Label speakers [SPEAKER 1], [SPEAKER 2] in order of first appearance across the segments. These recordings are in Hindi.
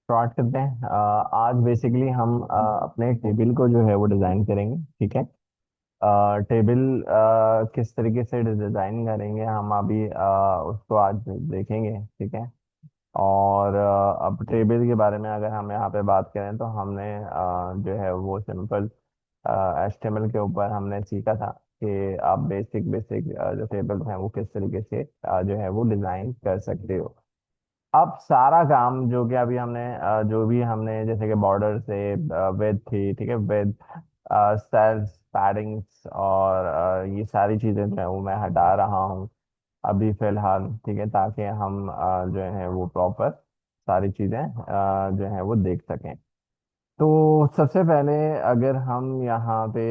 [SPEAKER 1] स्टार्ट करते हैं। आज बेसिकली हम अपने टेबल को जो है वो डिज़ाइन करेंगे। ठीक है। टेबल किस तरीके से डिज़ाइन करेंगे हम अभी उसको आज देखेंगे। ठीक है। और अब टेबल के बारे में अगर हम यहाँ पे बात करें तो हमने जो है वो सिंपल एचटीएमएल के ऊपर हमने सीखा था कि आप बेसिक बेसिक जो टेबल हैं वो किस तरीके से जो है वो डिज़ाइन कर सकते हो। अब सारा काम जो कि अभी हमने जो भी हमने जैसे कि बॉर्डर से विद थी। ठीक है। विद सेल्स पैडिंग्स और ये सारी चीज़ें जो है वो मैं हटा रहा हूँ अभी फिलहाल। ठीक है। ताकि हम जो है वो प्रॉपर सारी चीज़ें जो है वो देख सकें। तो सबसे पहले अगर हम यहाँ पे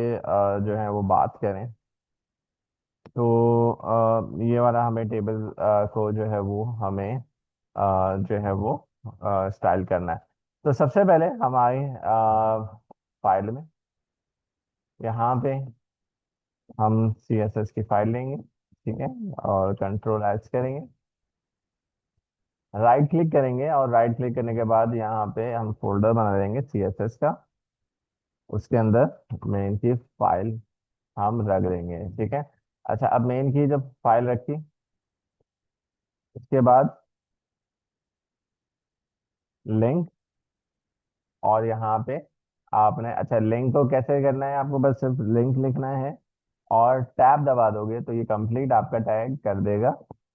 [SPEAKER 1] जो है वो बात करें तो ये वाला हमें टेबल को जो है वो हमें जो है वो स्टाइल करना है। तो सबसे पहले हमारे फाइल में यहाँ पे हम CSS की फाइल लेंगे। ठीक है। और कंट्रोल एच करेंगे, राइट क्लिक करेंगे और राइट क्लिक करने के बाद यहाँ पे हम फोल्डर बना देंगे CSS का। उसके अंदर मेन की फाइल हम रख देंगे। ठीक है। अच्छा, अब मेन की जब फाइल रखी उसके बाद लिंक, और यहाँ पे आपने अच्छा लिंक को कैसे करना है, आपको बस सिर्फ लिंक लिखना है और टैब दबा दोगे तो ये कंप्लीट आपका टैग कर देगा।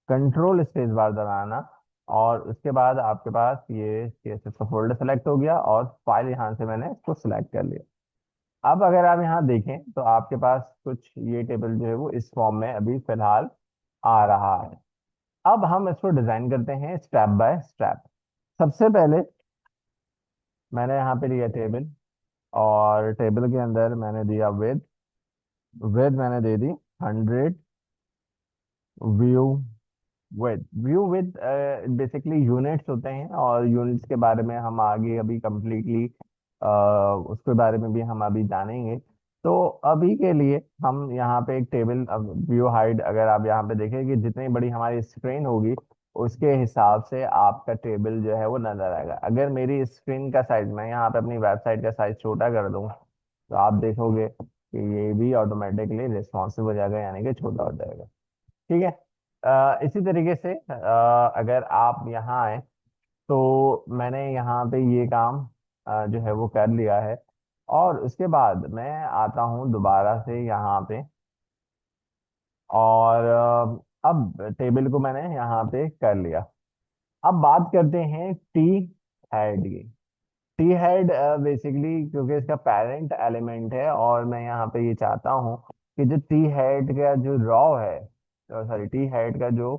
[SPEAKER 1] कंट्रोल स्पेस बार दबाना और उसके बाद आपके पास ये CSS का फोल्डर सेलेक्ट हो गया और फाइल यहाँ से मैंने इसको सिलेक्ट कर लिया। अब अगर आप यहाँ देखें तो आपके पास कुछ ये टेबल जो है वो इस फॉर्म में अभी फिलहाल आ रहा है। अब हम इसको डिजाइन करते हैं स्टेप बाय स्टेप। सबसे पहले मैंने यहाँ पे लिया टेबल और टेबल के अंदर मैंने दिया विद। विद मैंने दे दी 100। View view with basically units होते हैं और यूनिट्स के बारे में हम आगे अभी कंप्लीटली उसके बारे में भी हम अभी जानेंगे। तो अभी के लिए हम यहाँ पे एक टेबल व्यू हाइट, अगर आप यहाँ पे देखें कि जितनी बड़ी हमारी स्क्रीन होगी उसके हिसाब से आपका टेबल जो है वो नजर आएगा। अगर मेरी स्क्रीन का साइज, मैं यहाँ पे अपनी वेबसाइट का साइज छोटा कर दूँ तो आप देखोगे कि ये भी ऑटोमेटिकली रिस्पॉन्सिव हो जाएगा, यानी कि छोटा हो जाएगा। ठीक है। इसी तरीके से अगर आप यहाँ आए तो मैंने यहाँ पे ये काम जो है वो कर लिया है। और उसके बाद मैं आता हूँ दोबारा से यहाँ पे और अब टेबल को मैंने यहाँ पे कर लिया। अब बात करते हैं टी हेड की। टी हेड बेसिकली क्योंकि इसका पेरेंट एलिमेंट है और मैं यहाँ पे ये चाहता हूँ कि जो टी हेड का जो रॉ है, सॉरी टी हेड का जो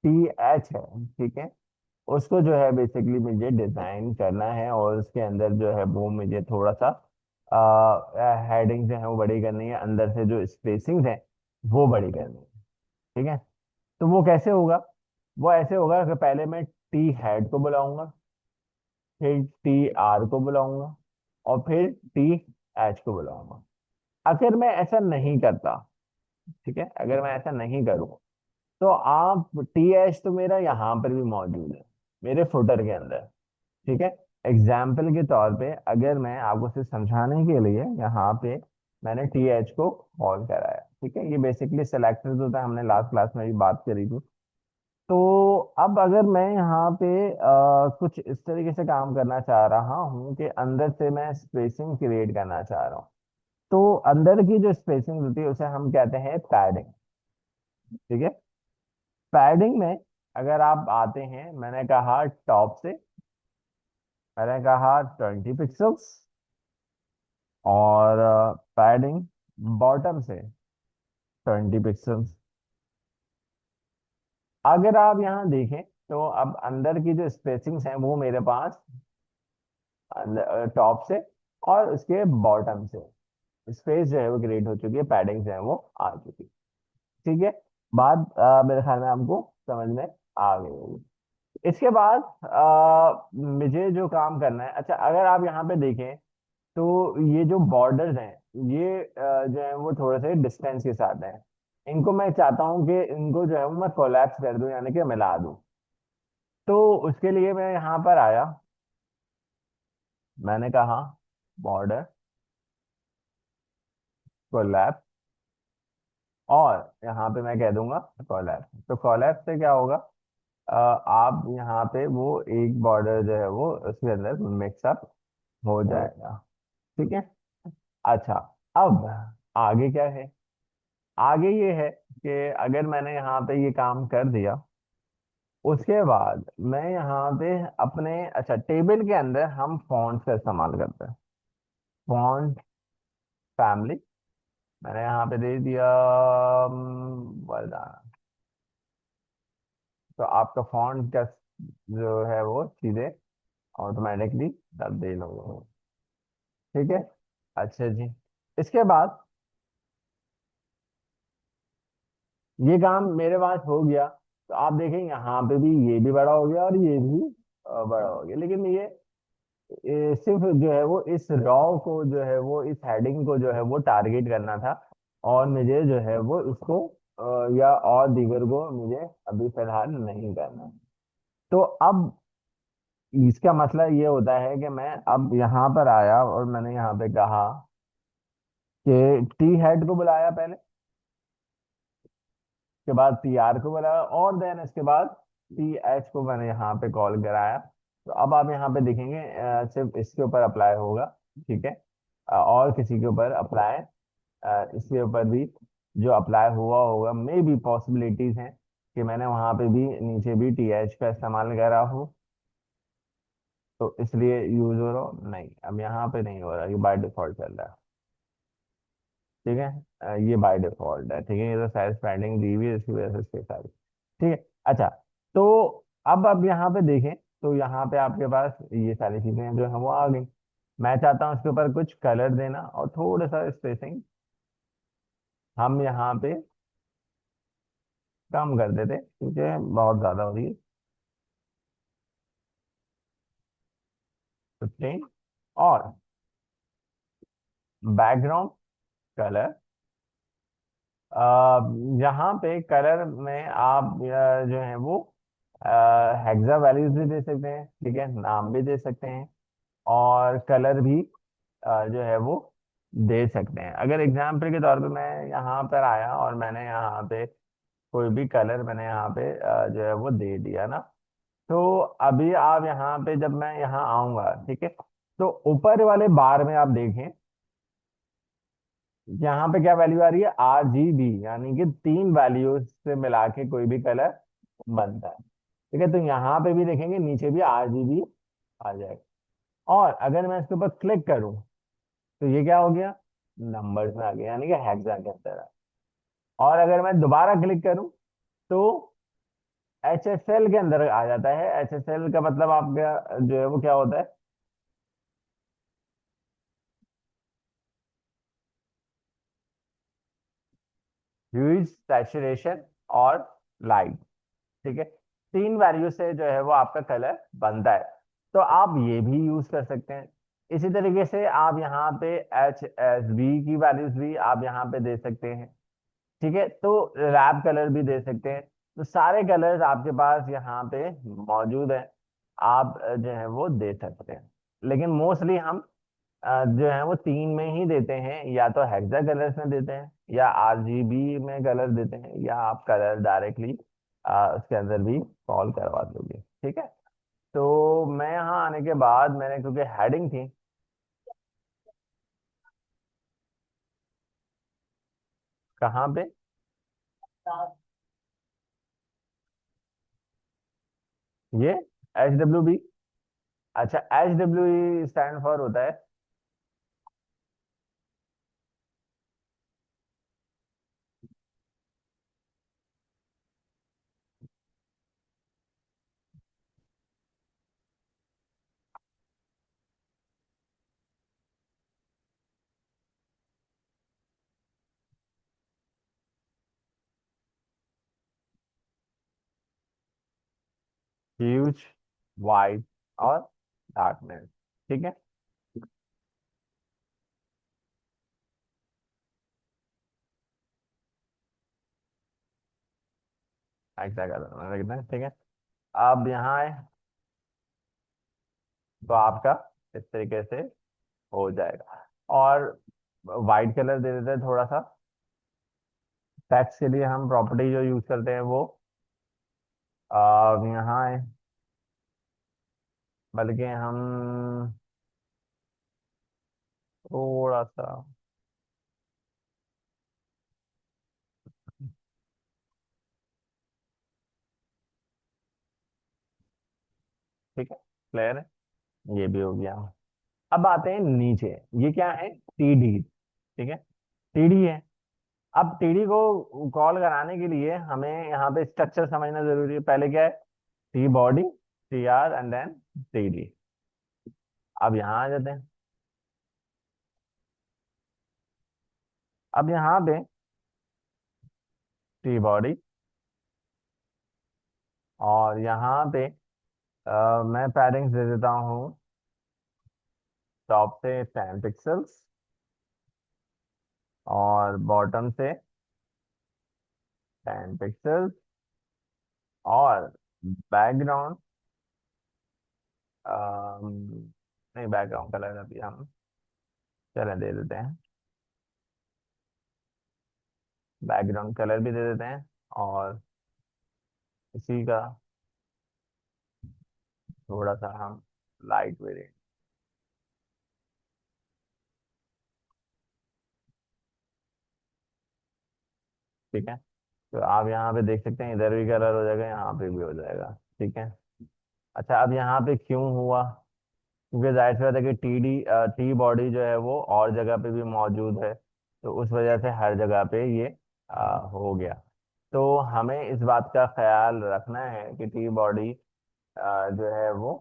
[SPEAKER 1] TH है, ठीक है, उसको जो है बेसिकली मुझे डिजाइन करना है और उसके अंदर जो है वो मुझे थोड़ा सा हेडिंग जो है वो बड़ी करनी है, अंदर से जो स्पेसिंग है वो बड़ी करनी है। ठीक है। तो वो कैसे होगा? वो ऐसे होगा कि पहले मैं टी हेड को बुलाऊंगा, फिर TR को बुलाऊंगा और फिर TH को बुलाऊंगा। अगर मैं ऐसा नहीं करता, ठीक है, अगर मैं ऐसा नहीं करूँ तो आप TH तो मेरा यहाँ पर भी मौजूद है मेरे फुटर के अंदर। ठीक है। एग्जाम्पल के तौर पे अगर मैं आपको सिर्फ समझाने के लिए यहाँ पे मैंने TH को कॉल कराया। ठीक है। ये बेसिकली सेलेक्टर्स होता है, हमने लास्ट क्लास में भी बात करी थी। तो अब अगर मैं यहाँ पे कुछ इस तरीके से काम करना चाह रहा हूँ कि अंदर से मैं स्पेसिंग क्रिएट करना चाह रहा हूँ, तो अंदर की जो स्पेसिंग होती है उसे हम कहते हैं पैडिंग। ठीक है। पैडिंग में अगर आप आते हैं, मैंने कहा टॉप से, मैंने कहा 20 पिक्सल्स, और पैडिंग बॉटम से 20 पिक्सल्स। अगर आप यहाँ देखें तो अब अंदर की जो स्पेसिंग्स हैं वो मेरे पास टॉप से और उसके बॉटम से स्पेस जो है वो क्रिएट हो चुकी है, पैडिंग जो है वो आ चुकी है। ठीक है। बात मेरे ख्याल में आपको समझ में आ गई होगी। इसके बाद मुझे जो काम करना है, अच्छा अगर आप यहाँ पे देखें तो ये जो बॉर्डर्स हैं ये जो है वो थोड़े से डिस्टेंस के साथ हैं। इनको मैं चाहता हूँ कि इनको जो है वो मैं कोलैप्स कर दूं, यानी कि मिला दूं। तो उसके लिए मैं यहाँ पर आया मैंने कहा बॉर्डर कोलैप्स, और यहाँ पे मैं कह दूंगा कोलैप्स। तो कोलैप्स से क्या होगा, आप यहाँ पे वो एक बॉर्डर जो है वो उसके अंदर मिक्सअप हो जाएगा। ठीक है। अच्छा, अब आगे क्या है, आगे ये है कि अगर मैंने यहाँ पे ये काम कर दिया, उसके बाद मैं यहाँ पे अपने, अच्छा टेबल के अंदर हम फॉन्ट्स का इस्तेमाल करते हैं। फॉन्ट फैमिली मैंने यहाँ पे दे दिया वरदाना। तो आपका फॉन्ट का जो है वो सीधे ऑटोमेटिकली तब्दील हो गया। ठीक है। अच्छा जी, इसके बाद ये काम मेरे पास हो गया, तो आप देखें यहाँ पे भी ये भी बड़ा हो गया और ये भी बड़ा हो गया, लेकिन ये सिर्फ जो है वो इस रॉ को जो है वो इस हेडिंग को जो है वो टारगेट करना था, और मुझे जो है वो इसको या और दीगर को मुझे अभी फिलहाल नहीं करना। तो अब इसका मतलब ये होता है कि मैं अब यहाँ पर आया और मैंने यहाँ पे कहा कि टी हेड को बुलाया पहले, के बाद टी आर को बुलाया, और देन इसके बाद टी एच को मैंने यहाँ पे कॉल कराया। तो अब आप यहाँ पे देखेंगे सिर्फ इसके ऊपर अप्लाई होगा। ठीक है। और किसी के ऊपर अप्लाई, इसके ऊपर भी जो अप्लाई हुआ होगा, मे बी पॉसिबिलिटीज हैं कि मैंने वहां पे भी नीचे भी टी एच का इस्तेमाल करा हो, तो इसलिए यूज हो रहा हो। नहीं, अब यहाँ पे नहीं हो रहा, ये बाय डिफॉल्ट चल रहा है। ठीक है। ये बाय डिफॉल्ट है। ठीक है, ये तो साइज पेंडिंग दी हुई है, इसकी वजह से इसके साथ। ठीक है। अच्छा, तो अब यहाँ पे देखें, तो यहाँ पे आपके पास ये सारी चीजें जो है वो आ गई। मैं चाहता हूँ इसके ऊपर कुछ कलर देना और थोड़ा सा स्पेसिंग हम यहाँ पे कम कर देते, क्योंकि बहुत ज्यादा हो रही है। 15। और बैकग्राउंड कलर, यहाँ पे कलर में आप जो है वो हेक्सा वैल्यूज भी दे सकते हैं, ठीक है, नाम भी दे सकते हैं, और कलर भी जो है वो दे सकते हैं। अगर एग्जाम्पल के तौर पे मैं यहाँ पर आया और मैंने यहाँ पे कोई भी कलर मैंने यहाँ पे जो है वो दे दिया ना, तो अभी आप यहाँ पे जब मैं यहाँ आऊंगा, ठीक है, तो ऊपर वाले बार में आप देखें यहाँ पे क्या वैल्यू आ रही है, आर जी बी, यानी कि 3 वैल्यूज से मिला के कोई भी कलर बनता है। ठीक है, तो यहाँ पे भी देखेंगे नीचे भी आर जी बी आ जाएगा। और अगर मैं इसके ऊपर क्लिक करूं, तो ये क्या हो गया, नंबर्स में आ गया, यानी कि हेक्सा के अंदर है। और अगर मैं दोबारा क्लिक करूं, तो एच एस एल के अंदर आ जाता है। एच एस एल का मतलब आपका जो है वो क्या होता है, ह्यूज, सैचुरेशन और लाइट। ठीक है, 3 वैल्यू से जो है वो आपका कलर बनता है। तो आप ये भी यूज कर सकते हैं। इसी तरीके से आप यहाँ पे एच एस बी की वैल्यूज भी आप यहाँ पे दे सकते हैं। ठीक है, तो रैप कलर भी दे सकते हैं। तो सारे कलर्स आपके पास यहाँ पे मौजूद हैं, आप जो है वो दे सकते हैं। लेकिन मोस्टली हम जो है वो 3 में ही देते हैं, या तो हेक्सा कलर्स में देते हैं, या आरजीबी में कलर देते हैं, या आप कलर डायरेक्टली उसके अंदर भी कॉल करवा दोगे। ठीक है। तो मैं यहाँ आने के बाद मैंने, क्योंकि हेडिंग थी कहाँ पे, ये एच डब्ल्यू बी। अच्छा, एच डब्ल्यू स्टैंड फॉर होता है ह्यूज, वाइड और डार्कनेस। ठीक है। ऐसा कलर रखना है। ठीक है। अब यहाँ आए, तो आपका इस तरीके से हो जाएगा। और वाइट कलर दे देते हैं थोड़ा सा। टेक्स्ट के लिए हम प्रॉपर्टी जो यूज करते हैं वो यहाँ है, बल्कि हम थोड़ा सा, ठीक है, क्लियर है, ये भी हो गया। अब आते हैं नीचे, ये क्या है, टीडी, ठीक है, टीडी है। अब टीडी को कॉल कराने के लिए हमें यहाँ पे स्ट्रक्चर समझना जरूरी है। पहले क्या है, T body, T R and then TD. अब यहाँ आ जाते हैं। अब यहाँ पे टी बॉडी, और यहाँ पे मैं पैडिंग्स दे देता हूँ टॉप से 10 पिक्सल्स, और बॉटम से 10 पिक्सल्स, और बैकग्राउंड, नहीं बैकग्राउंड कलर अभी हम चलें दे देते हैं, बैकग्राउंड कलर भी दे देते हैं, और इसी का थोड़ा सा हम लाइट वेरिएंट, ठीक है। तो आप यहाँ पे देख सकते हैं, इधर भी कलर हो जाएगा, यहाँ पे भी हो जाएगा, ठीक है। अच्छा, अब यहाँ पे क्यों हुआ, क्योंकि जाहिर सी बात है कि टी बॉडी जो है वो और जगह पे भी मौजूद है, तो उस वजह से हर जगह पे ये हो गया। तो हमें इस बात का ख्याल रखना है कि टी बॉडी जो है वो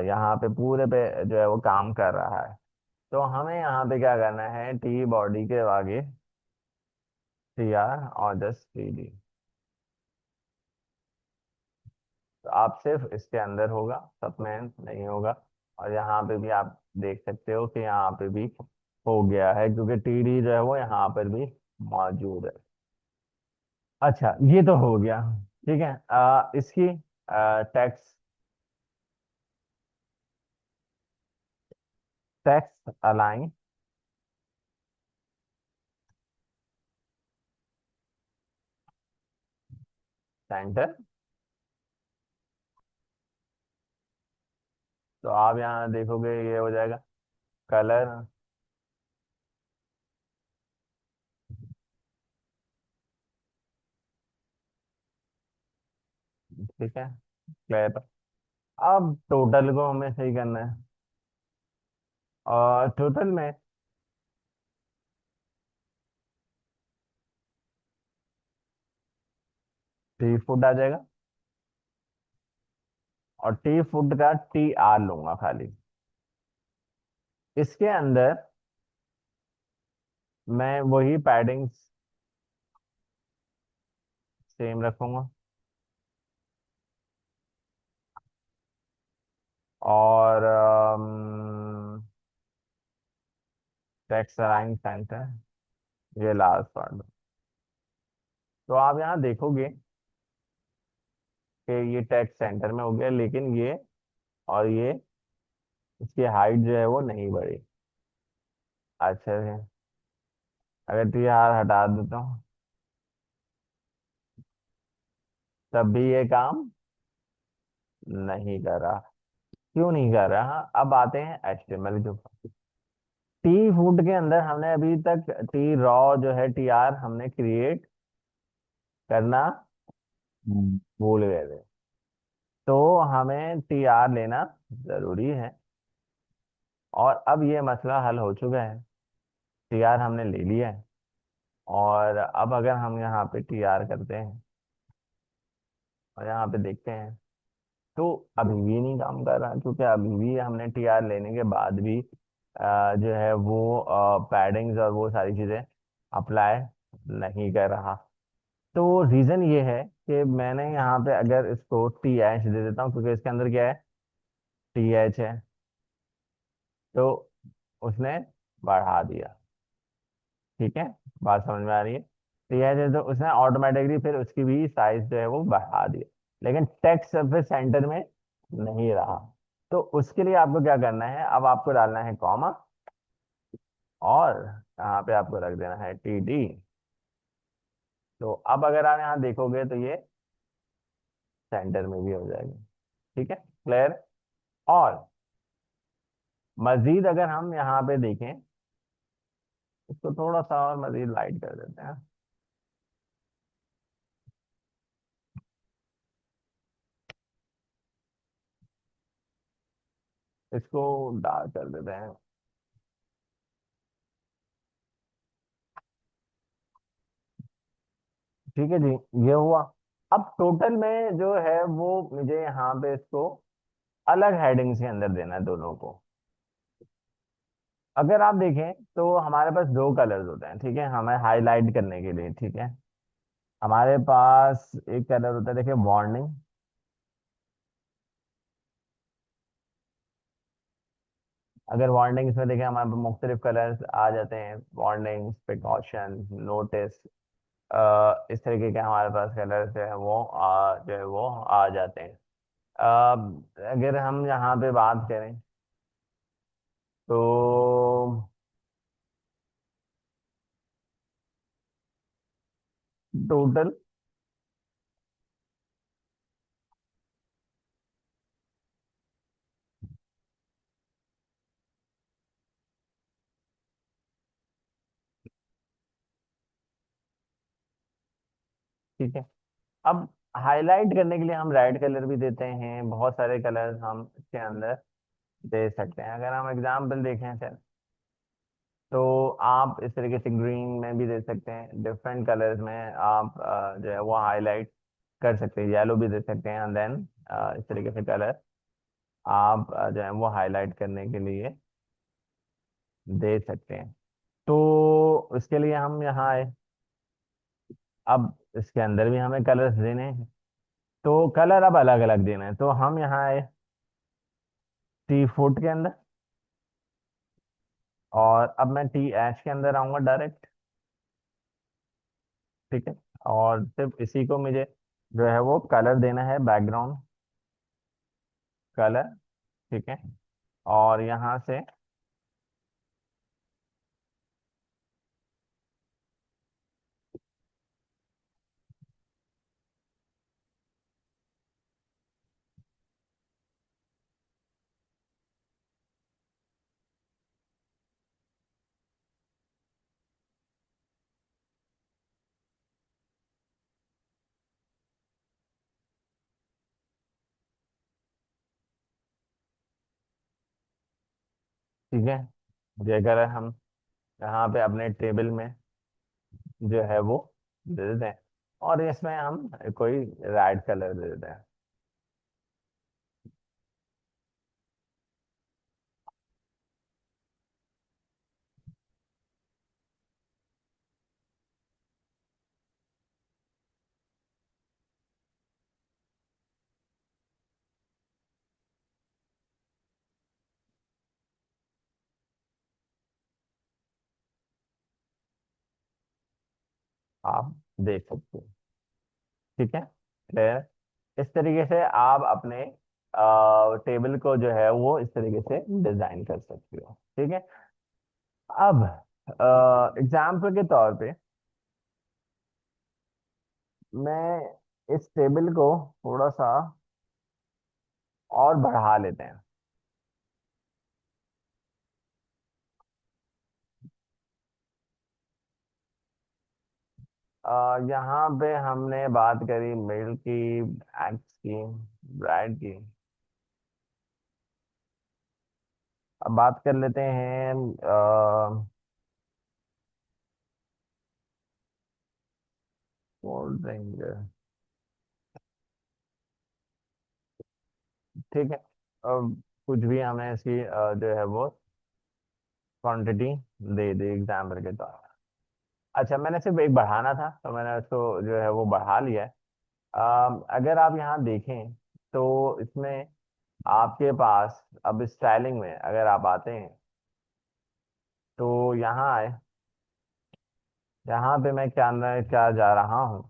[SPEAKER 1] यहाँ पे पूरे पे जो है वो काम कर रहा है। तो हमें यहाँ पे क्या करना है, टी बॉडी के आगे टी आर और जस्ट टी डी। तो आप सिर्फ इसके अंदर होगा, सब में नहीं होगा। और यहाँ पे भी आप देख सकते हो कि यहाँ पे भी हो गया है, क्योंकि टी डी जो है वो यहाँ पर भी मौजूद है। अच्छा, ये तो हो गया, ठीक है। इसकी टेक्स्ट टेक्स्ट अलाइन सेंटर। तो आप यहाँ देखोगे ये हो जाएगा कलर, ठीक है, क्लियर। अब टोटल को हमें सही करना है, और टोटल में 3 फुट आ जाएगा, और टी फुट का टी आर लूंगा खाली। इसके अंदर मैं वही पैडिंग्स सेम रखूंगा, और टेक्स्ट अलाइन सेंटर, ये लास्ट पार्ट। तो आप यहाँ देखोगे कि ये टेक्स्ट सेंटर में हो गया, लेकिन ये और ये, इसकी हाइट जो है वो नहीं बढ़ी। अच्छा है, अगर टी आर हटा देता हूँ तब भी ये काम नहीं कर रहा। क्यों नहीं कर रहा, अब आते हैं एचटीएमएल के ऊपर। टी फूड के अंदर हमने अभी तक टी रॉ जो है टी आर हमने क्रिएट करना भूल गए थे। तो हमें टी आर लेना जरूरी है, और अब ये मसला हल हो चुका है। टी आर हमने ले लिया है, और अब अगर हम यहाँ पे टी आर करते हैं और यहाँ पे देखते हैं, तो अभी भी नहीं काम कर रहा, क्योंकि अभी भी हमने टी आर लेने के बाद भी जो है वो पैडिंग्स और वो सारी चीज़ें अप्लाई नहीं कर रहा। तो रीज़न ये है कि मैंने यहाँ पे अगर इसको टी एच दे देता हूँ, क्योंकि इसके अंदर क्या है, टी एच है, तो उसने बढ़ा दिया, ठीक है, बात समझ में आ रही है। टी एच है तो उसने ऑटोमेटिकली फिर उसकी भी साइज जो है वो बढ़ा दिया, लेकिन टेक्स्ट फिर सेंटर में नहीं रहा। तो उसके लिए आपको क्या करना है, अब आपको डालना है कॉमा, और यहाँ पे आपको रख देना है TD। तो अब अगर आप यहाँ देखोगे तो ये सेंटर में भी हो जाएगा। ठीक है, क्लियर। और मजीद अगर हम यहाँ पे देखें, इसको थोड़ा सा और मजीद लाइट कर देते हैं, इसको डार्क कर देते हैं। ठीक है जी, ये हुआ। अब टोटल में जो है वो मुझे यहाँ पे इसको अलग हेडिंग्स के अंदर देना है दोनों को। अगर आप देखें तो हमारे पास दो कलर्स होते हैं, ठीक है, हमें हाईलाइट करने के लिए। ठीक है, हमारे पास एक कलर होता है, देखिए, वार्निंग। अगर वार्निंग्स में देखें हमारे पास मुख्तलिफ कलर्स आ जाते हैं, वार्निंग्स, प्रिकॉशन, नोटिस, इस तरीके के हमारे पास कलर्स जो है वो जो है वो आ जाते हैं। अगर हम यहाँ पे बात करें तो टोटल, ठीक है, अब हाईलाइट करने के लिए हम रेड कलर भी देते हैं, बहुत सारे कलर्स हम इसके अंदर दे सकते हैं। अगर हम एग्जाम्पल देखें सर, तो आप इस तरीके से ग्रीन में भी दे सकते हैं, डिफरेंट कलर्स में आप जो है वो हाईलाइट कर सकते हैं, येलो भी दे सकते हैं, एंड देन इस तरीके से कलर आप जो है वो हाईलाइट करने के लिए दे सकते हैं। तो इसके लिए हम यहाँ आए, अब इसके अंदर भी हमें कलर्स देने हैं, तो कलर अब अलग अलग देना है, तो हम यहाँ आए टी फुट के अंदर, और अब मैं TH के अंदर आऊंगा डायरेक्ट। ठीक है, और सिर्फ इसी को मुझे जो है वो कलर देना है, बैकग्राउंड कलर। ठीक है, और यहाँ से, ठीक है, ये अगर हम यहाँ पे अपने टेबल में जो है वो दे देते हैं, और इसमें हम कोई रेड कलर दे देते हैं। आप देख सकते हैं। ठीक है, क्लियर। इस तरीके से आप अपने टेबल को जो है वो इस तरीके से डिजाइन कर सकते हो। ठीक है, अब एग्जाम्पल के तौर पे मैं इस टेबल को थोड़ा सा और बढ़ा लेते हैं। यहाँ पे हमने बात करी मिल्क की, एग्स की, ब्रेड की। अब बात कर लेते हैं कोल्ड ड्रिंक। ठीक है, अब कुछ भी हमें इसकी जो है वो क्वांटिटी दे दी एग्जाम्पल के तौर पर। अच्छा, मैंने सिर्फ एक बढ़ाना था तो मैंने उसको जो है वो बढ़ा लिया है। अगर आप यहाँ देखें तो इसमें आपके पास अब स्टाइलिंग में अगर आप आते हैं तो यहाँ आए, यहाँ पे मैं क्या जा रहा हूँ,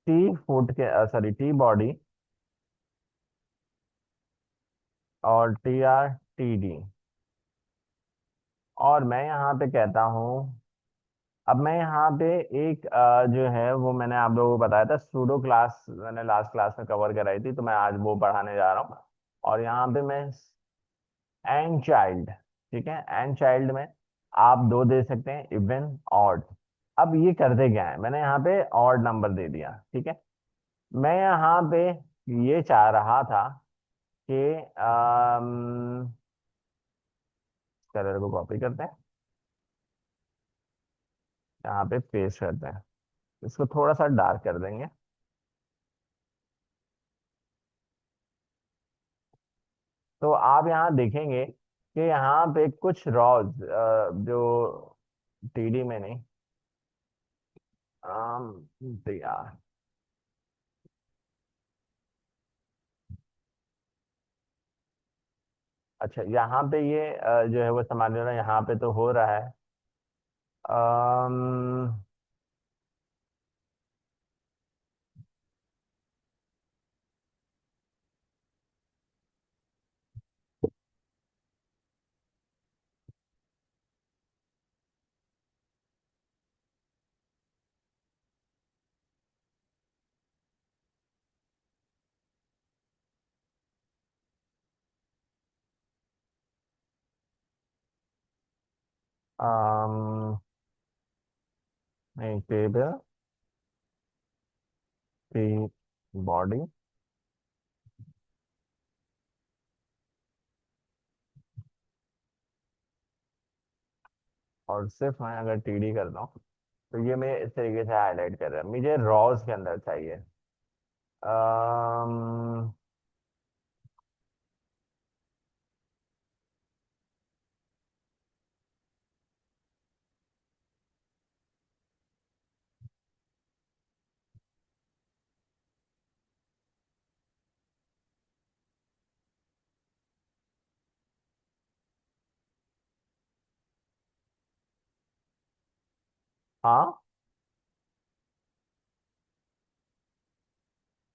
[SPEAKER 1] टी फुट के, सॉरी, टी बॉडी, और TR TD। और मैं यहाँ पे कहता हूँ, अब मैं यहाँ पे एक जो है वो मैंने आप लोगों को बताया था सूडो क्लास, मैंने लास्ट क्लास में कवर कराई थी, तो मैं आज वो पढ़ाने जा रहा हूँ। और यहाँ पे मैं एंड चाइल्ड, ठीक है, एंड चाइल्ड में आप दो दे सकते हैं, इवन ऑड। अब ये करते क्या है, मैंने यहाँ पे ऑड नंबर दे दिया, ठीक है। मैं यहाँ पे ये चाह रहा था कि कलर को कॉपी करते हैं, यहाँ पे पेस्ट करते हैं, इसको थोड़ा सा डार्क कर देंगे। तो आप यहाँ देखेंगे कि यहाँ पे कुछ रॉज जो TD में नहीं, यार, अच्छा यहाँ पे ये जो है वो समझ लो ना, यहाँ पे तो हो रहा है। अम, अम, नहीं, टेबल की बॉडी, और सिर्फ मैं अगर TD करता हूँ तो ये मैं इस तरीके से हाईलाइट कर रहा है, मुझे रॉज के अंदर चाहिए। अम, हाँ,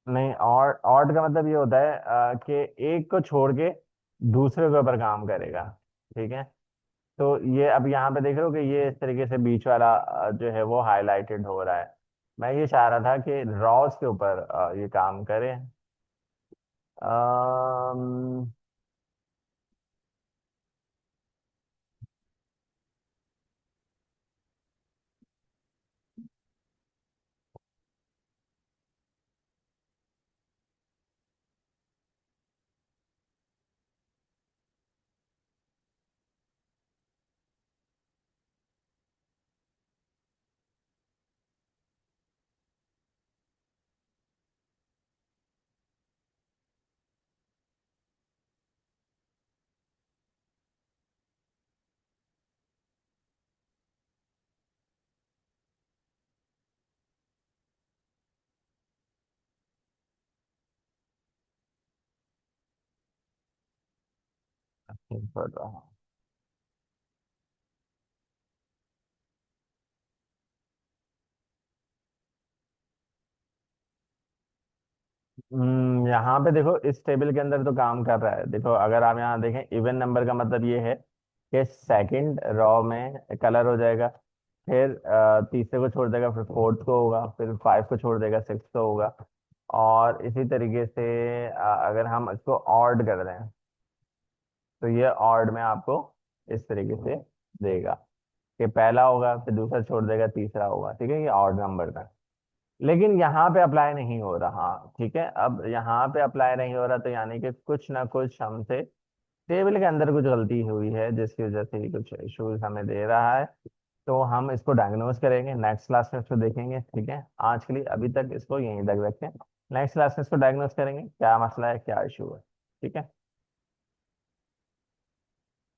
[SPEAKER 1] नहीं, और ऑड का मतलब ये होता है कि एक को छोड़ के दूसरे के ऊपर काम करेगा, ठीक है। तो ये अब यहाँ पे देख रहे हो कि ये इस तरीके से बीच वाला जो है वो हाईलाइटेड हो रहा है। मैं ये चाह रहा था कि रॉस के ऊपर ये काम करे। अम्म, पढ़ रहा हूँ। यहाँ पे देखो इस टेबल के अंदर तो काम कर रहा है, देखो अगर आप यहाँ देखें, इवन नंबर का मतलब ये है कि सेकंड रॉ में कलर हो जाएगा, फिर तीसरे को छोड़ देगा, फिर फोर्थ को होगा, फिर फाइव को छोड़ देगा, सिक्स को होगा। और इसी तरीके से अगर हम इसको ऑड कर दें तो ये ऑड में आपको इस तरीके से देगा कि पहला होगा, फिर दूसरा छोड़ देगा, तीसरा होगा, ठीक है, ये ऑड नंबर का। लेकिन यहाँ पे अप्लाई नहीं हो रहा, ठीक है। अब यहाँ पे अप्लाई नहीं हो रहा तो यानी कि कुछ ना कुछ हमसे टेबल के अंदर कुछ गलती हुई है, जिसकी वजह से ये कुछ इश्यूज हमें दे रहा है। तो हम इसको डायग्नोस करेंगे, नेक्स्ट क्लास में इसको देखेंगे, ठीक है। आज के लिए अभी तक इसको यहीं तक रखते हैं, नेक्स्ट क्लास में इसको डायग्नोस करेंगे क्या मसला है, क्या इशू है, ठीक है।